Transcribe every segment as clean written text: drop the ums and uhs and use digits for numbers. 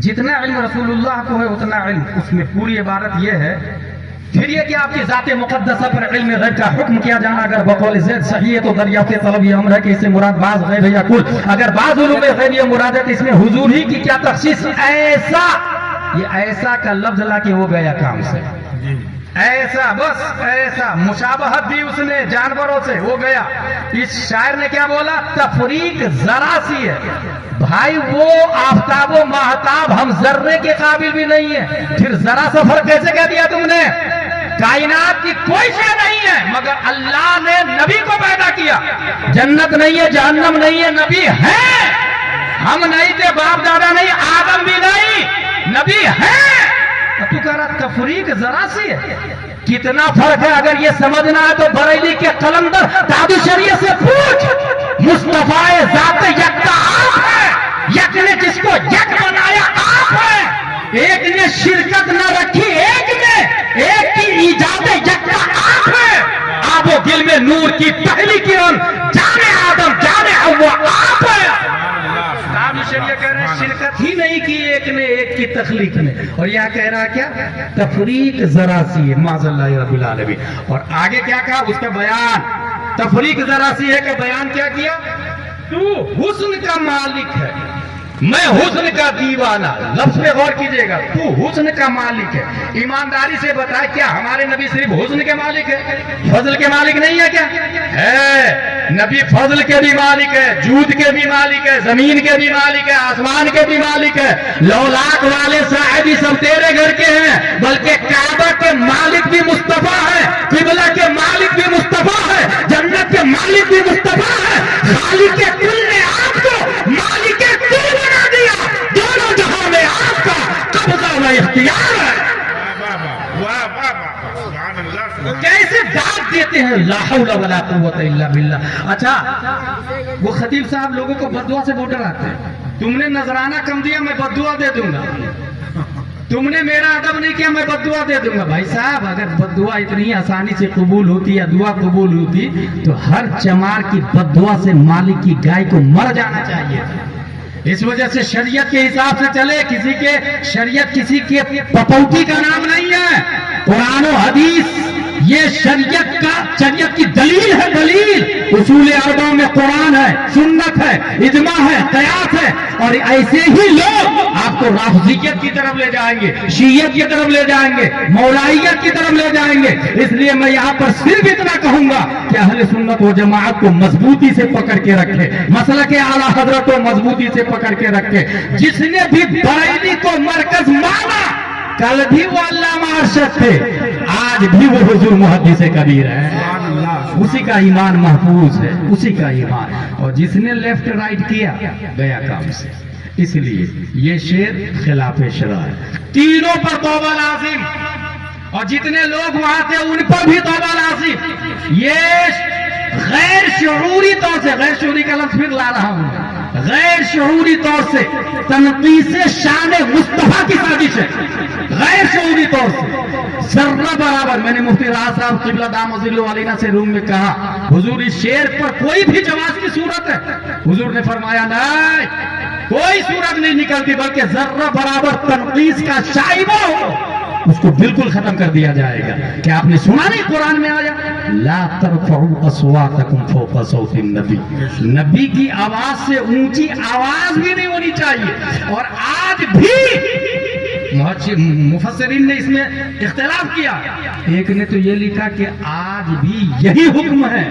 جتنا علم رسول اللہ کو ہے اتنا علم، اس میں پوری عبارت یہ ہے. پھر یہ کہ آپ کی ذات مقدسہ پر علم غیب کا حکم کیا جانا اگر بقول زید صحیح ہے تو دریافت طلب یہ امر ہے کہ اس سے مراد بعض غیب ہے یا کل. اگر بعض علوم غیب یہ مراد ہے تو اس میں حضور ہی کی کیا تخصیص. ایسا، یہ ایسا کا لفظ لا کے وہ گیا کام سے. ایسا، بس ایسا مشابہت دی اس نے جانوروں سے، ہو گیا. اس شاعر نے کیا بولا؟ تفریق ذرا سی ہے. بھائی وہ آفتاب و ماہتاب ہم ذرے کے قابل بھی نہیں ہے، پھر ذرا سا فرق کیسے کہہ دیا تم نے؟ کائنات کی کوئی شے نہیں ہے مگر اللہ نے نبی کو پیدا کیا. جنت نہیں ہے، جہنم نہیں ہے، نبی ہے. ہم نہیں تھے، باپ دادا نہیں، آدم بھی نہیں، نبی ہے. تو کہہ رہا تفریق ذرا سی ہے. کتنا فرق ہے اگر یہ سمجھنا ہے تو بریلی کے قلندر تابع شریعت سے پوچھ. مصطفیٰ ذات یکتا آپ ہے، یک نے جس کو یک بنایا آپ ہے. ایک نے شرکت نہ رکھی ایک میں، ایک کی ایجاد یکتا آپ ہے. آب و گل میں نور کی پہلی کرن جانے آدم جانے حوا آپ ہے. شریعت کہہ رہے ہیں شرکت ہی نہیں کی ایک نے ایک کی تخلیق میں. اور یہ کہہ رہا کیا؟ تفریق ذرا سی ہے. معاذ اللہ رب العالمین. اور آگے کیا کہا اس کا بیان؟ تفریق ذرا سی ہے کہ بیان کیا کیا؟ تو حسن کا مالک ہے، میں حسن کا دیوانہ. لفظ پہ غور کیجئے گا. تو حسن کا مالک ہے. ایمانداری سے بتا کیا ہمارے نبی صرف حسن کے مالک ہے، فضل کے مالک نہیں ہے کیا؟ ہے. نبی فضل کے بھی مالک ہے، جود کے بھی مالک ہے، زمین کے بھی مالک ہے، آسمان کے بھی مالک ہے. لولاک والے صاحب سب تیرے گھر کے ہیں، بلکہ کعبہ کے مالک بھی مصطفیٰ ہے، قبلہ کے مالک بھی مصطفیٰ ہے، جنت کے مالک بھی مصطفیٰ ہے. خالق کے کل نے آپ کو مالک کے کل بنا دیا. دونوں جہاں میں آپ کا قبضہ و اختیار ہے. کیسے داد دیتے ہیں لا حول ولا قوت الا باللہ. اچھا وہ خطیب صاحب لوگوں کو بددعا سے ووٹر آتے ہیں. تم نے نذرانہ کم دیا میں بددعا دے دوں گا. تم نے میرا ادب نہیں کیا میں بددعا دے دوں گا. بھائی صاحب اگر بددعا اتنی آسانی سے قبول ہوتی یا دعا قبول ہوتی تو ہر چمار کی بددعا سے مالک کی گائے کو مر جانا چاہیے. اس وجہ سے شریعت کے حساب سے چلے. کسی کے شریعت کسی کے پپوتی کا نام نہیں ہے. قرآن و حدیث یہ شریعت کی دلیل ہے. دلیل اصول اربع میں قرآن ہے، سنت ہے، اجماع ہے، قیاس ہے. اور ایسے ہی لوگ آپ کو رافضیت کی طرف لے جائیں گے، شیعت کی طرف لے جائیں گے، مولائیت کی طرف لے جائیں گے. اس لیے میں یہاں پر صرف اتنا کہوں گا کہ اہل سنت و جماعت کو مضبوطی سے پکڑ کے رکھے، مسلک اعلیٰ حضرت کو مضبوطی سے پکڑ کے رکھے. جس نے بھی بریلی کو مرکز مانا کل بھی وہ علامہ ارشد تھے، آج بھی وہ حضور محدث کبیر ہے. اسی کا ایمان محفوظ ہے، اسی کا ایمان. اور جس نے لیفٹ رائٹ کیا گیا کام سے. اس لیے یہ شعر خلاف شرع ہے. تینوں پر توبہ لازم. اور جتنے لوگ وہاں تھے ان پر بھی توبہ لازم. یہ غیر شعوری طور سے، غیر شعوری کا لفظ پھر لا رہا ہوں، غیر شعوری طور سے تنقیص شان مصطفیٰ کی سازش ہے. غیر شعوری طور سے ذرہ برابر. میں نے مفتی راحت صاحب قبلہ دام ذل علینا سے روم میں کہا حضور اس شعر پر کوئی بھی جواز کی صورت ہے؟ حضور نے فرمایا نہیں، کوئی صورت نہیں نکلتی، بلکہ ذرہ برابر تنقیص کا شائبہ ہو اس کو بالکل ختم کر دیا جائے گا. کیا آپ نے سنا نہیں قرآن میں آیا لا ترفعوا اصواتکم فوق صوت النبی؟ نبی کی آواز سے اونچی آواز بھی نہیں ہونی چاہیے. اور آج بھی مفسرین نے اس میں اختلاف کیا. ایک نے تو یہ لکھا کہ آج بھی یہی حکم ہے،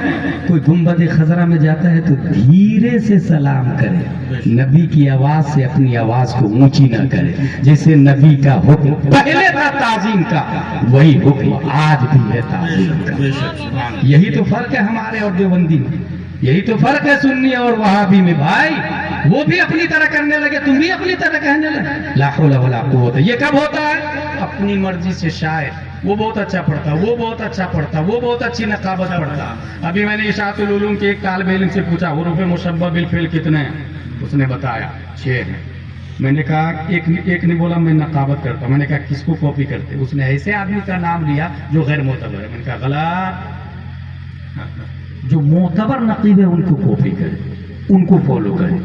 کوئی گنبد خضرا میں جاتا ہے تو دھیرے سے سلام کرے، نبی کی آواز سے اپنی آواز کو اونچی نہ کرے. جیسے نبی کا حکم پہلے تھا تعظیم کا، وہی حکم آج بھی ہے تعظیم کا. یہی تو فرق ہے ہمارے اور دیوبندی میں، یہی تو فرق ہے سنی اور وہابی میں. بھائی وہ بھی اپنی طرح کرنے لگے، تم بھی اپنی طرح کہنے لگے. لا حول ولا قوت. یہ کب ہوتا ہے؟ اپنی مرضی سے. شاعر وہ بہت اچھا پڑھتا، وہ بہت اچھا پڑھتا، وہ بہت اچھی نقابت پڑھتا. ابھی میں نے اشاعت العلوم کے ایک طالب علم سے پوچھا حروف مشبہ بالفعل کتنے ہیں؟ اس نے بتایا 6 ہیں. میں نے کہا ایک نے بولا میں نقابت کرتا ہوں. میں نے کہا کس کو کاپی کرتے؟ اس نے ایسے آدمی کا نام لیا جو غیر معتبر ہے. میں نے کہا غلط. جو معتبر نقیب ہے ان کو کاپی کرے، ان کو فالو کریں.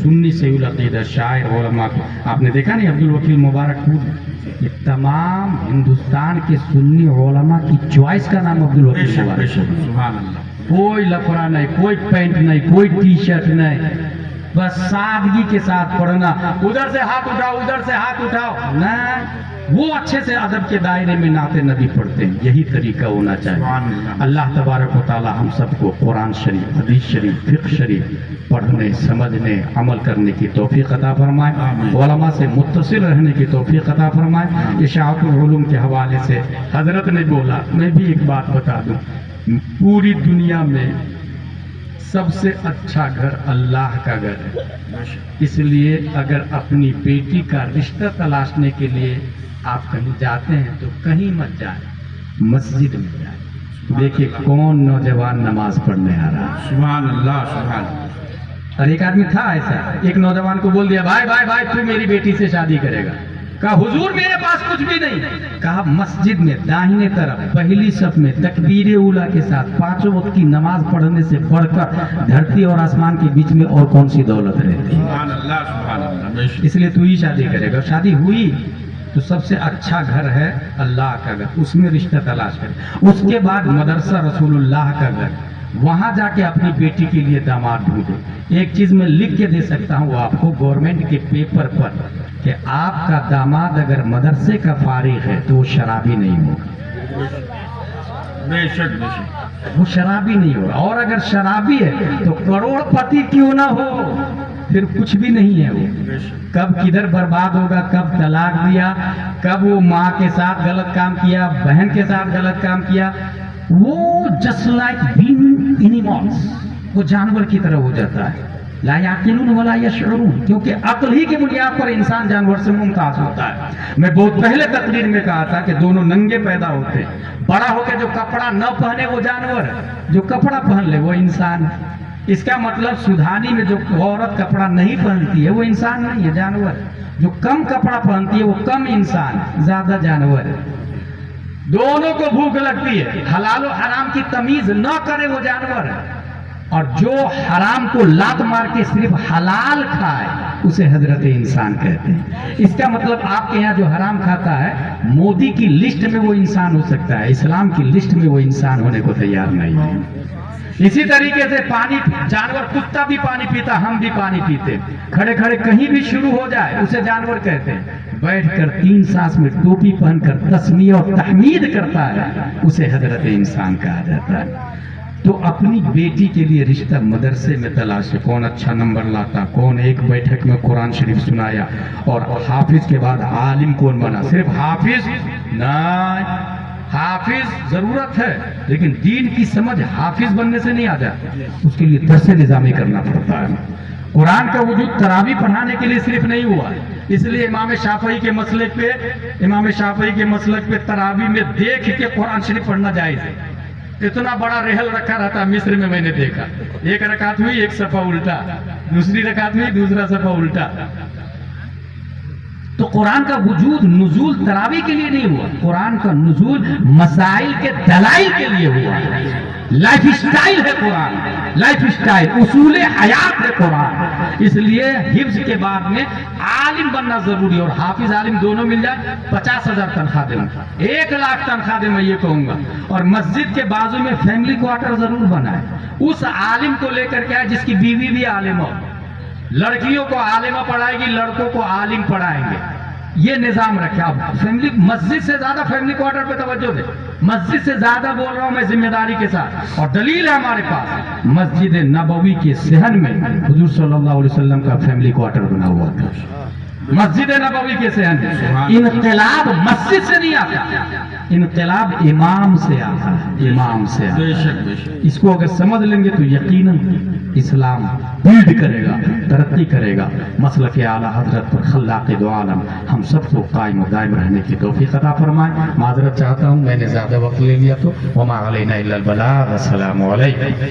سنی سیول عقیدہ شاعر علماء کو آپ نے دیکھا نہیں عبد الوکیل مبارک پور، یہ تمام ہندوستان کے سنی علماء کی چوائس کا نام عبد الوکیل مبارک. سبحان اللہ. کوئی لفڑا نہیں، کوئی پینٹ نہیں، کوئی ٹی شرٹ نہیں، بس سادگی کے ساتھ پڑھنا. ادھر سے ہاتھ اٹھاؤ، ادھر سے ہاتھ اٹھاؤ نہ، وہ اچھے سے ادب کے دائرے میں نعت نبی پڑھتے ہیں. یہی طریقہ ہونا چاہیے. اللہ تبارک و تعالی ہم سب کو قرآن شریف، حدیث شریف، فقہ شریف پڑھنے، سمجھنے، عمل کرنے کی توفیق عطا فرمائے. علماء سے متصل رہنے کی توفیق عطا فرمائے. اشاعت العلوم کے حوالے سے حضرت نے بولا، میں بھی ایک بات بتا دوں، پوری دنیا میں سب سے اچھا گھر اللہ کا گھر ہے. اس لیے اگر اپنی بیٹی کا رشتہ تلاشنے کے لیے آپ کہیں جاتے ہیں تو کہیں مت جائیں، مسجد میں جائیں. دیکھیں کون نوجوان نماز پڑھنے آ رہا ہے. سبحان اللہ. سبحان اللہ. اور ایک آدمی تھا ایسا، ایک نوجوان کو بول دیا، بھائی بھائی بھائی تو میری بیٹی سے شادی کرے گا. کہا حضور میرے پاس کچھ بھی نہیں. کہا مسجد میں داہنے طرف پہلی صف میں تکبیر اولیٰ کے ساتھ 5 وقت کی نماز پڑھنے سے بڑھ کر دھرتی اور آسمان کے بیچ میں اور کون سی دولت رہتی ہے. سبحان اللہ. سبحان اللہ. اس لیے تو ہی شادی کرے گا. شادی ہوئی تو سب سے اچھا گھر ہے اللہ کا گھر، اس میں رشتہ تلاش کرے. اس کے بعد مدرسہ رسول اللہ کا گھر، وہاں جا کے اپنی بیٹی کے لیے داماد ڈھونڈے. ایک چیز میں لکھ کے دے سکتا ہوں آپ کو گورنمنٹ کے پیپر پر، کہ آپ کا داماد اگر مدرسے کا فارغ ہے تو وہ شرابی نہیں ہوگا. بے شک. بے شک. وہ شرابی نہیں ہوگا. اور اگر شرابی ہے تو کروڑ پتی کیوں نہ ہو، پھر کچھ بھی نہیں ہے. وہ کب کدھر برباد ہوگا، کب طلاق دیا، کب وہ ماں کے ساتھ غلط کام کیا، بہن کے ساتھ غلط کام کیا، وہ جسٹ لائک بینگ اینیملز، وہ جانور کی طرح ہو جاتا ہے. لا یعقلون ولا یشعرون، کیونکہ عقل ہی کی بنیاد پر انسان جانور سے ممتاز ہوتا ہے. میں بہت پہلے تقریر میں کہا تھا کہ دونوں ننگے پیدا ہوتے ہیں. بڑا ہو کے جو کپڑا نہ پہنے وہ جانور ہے، جو کپڑا پہن لے وہ انسان ہے. اس کا مطلب سودھانی میں جو عورت کپڑا نہیں پہنتی ہے وہ انسان نہیں ہے، جانور ہے. جو کم کپڑا پہنتی ہے وہ کم انسان ہے، زیادہ جانور ہے. دونوں کو بھوک لگتی ہے، حلال و حرام کی تمیز نہ کرے وہ جانور ہے. اور جو حرام کو لات مار کے صرف حلال کھائے اسے حضرت انسان کہتے ہیں. اس کا مطلب آپ کے یہاں جو حرام کھاتا ہے مودی کی لسٹ میں وہ انسان ہو سکتا ہے، اسلام کی لسٹ میں وہ انسان ہونے کو تیار نہیں ہے. اسی طریقے سے پانی، جانور کتا بھی پانی پیتا، ہم بھی پانی پیتے. کھڑے کھڑے کہیں بھی شروع ہو جائے اسے جانور کہتے ہیں. بیٹھ کر 3 سانس میں ٹوپی پہن کر تسمیہ اور تحمید کرتا ہے اسے حضرت انسان کہا جاتا ہے. تو اپنی بیٹی کے لیے رشتہ مدرسے میں تلاش ہے. کون اچھا نمبر لاتا، کون ایک بیٹھک میں قرآن شریف سنایا، اور حافظ کے بعد عالم کون بنا. صرف حافظ نہیں، حافظ ضرورت ہے لیکن دین کی سمجھ حافظ بننے سے نہیں آ جاتی، اس کے لیے درس نظامی کرنا پڑتا ہے. قرآن کا وجود تراویح پڑھانے کے لیے صرف نہیں ہوا. اس لیے امام شافعی کے مسلک پہ تراویح میں دیکھ کے قرآن شریف پڑھنا جائز ہے. اتنا بڑا رحل رکھا رہتا مصر میں نے دیکھا. ایک رکعت ہوئی ایک صفحہ الٹا، دوسری رکعت ہوئی دوسرا صفحہ الٹا. تو قرآن کا وجود نزول تراویح کے لیے نہیں ہوا، قرآن کا نزول مسائل کے دلائل کے لیے ہوا. لائف سٹائل ہے قرآن، لائف سٹائل، اصول حیات ہے قرآن. اس لیے حفظ کے بعد میں عالم بننا ضروری ہے. اور حافظ عالم دونوں مل جائے 50,000 تنخواہ دیں، 1 لاکھ تنخواہ دیں، میں یہ کہوں گا. اور مسجد کے بازو میں فیملی کوارٹر ضرور بنائے. اس عالم کو لے کر کے آئے جس کی بیوی بھی عالم ہو. لڑکیوں کو عالمہ پڑھائے گی، لڑکوں کو عالم پڑھائیں گے. یہ نظام رکھے. آپ فیملی، مسجد سے زیادہ فیملی کوارٹر پہ توجہ دیں. مسجد سے زیادہ بول رہا ہوں میں ذمہ داری کے ساتھ، اور دلیل ہے ہمارے پاس. مسجد نبوی کے صحن میں حضور صلی اللہ علیہ وسلم کا فیملی کوارٹر بنا ہوا تھا. مسجد نبوی کے صحن میں انقلاب مسجد سے نہیں آتا، انقلاب امام سے آتا ہے، امام سے آتا ہے. اس کو اگر سمجھ لیں گے تو یقیناً اسلام بلڈ کرے گا، ترقی کرے گا. مسلک اعلیٰ حضرت پر خلاق دو عالم ہم سب کو قائم و دائم رہنے کی توفیق عطا فرمائے. معذرت چاہتا ہوں میں نے زیادہ وقت لے لیا تو. وما علینا الا البلاغ. السلام علیکم.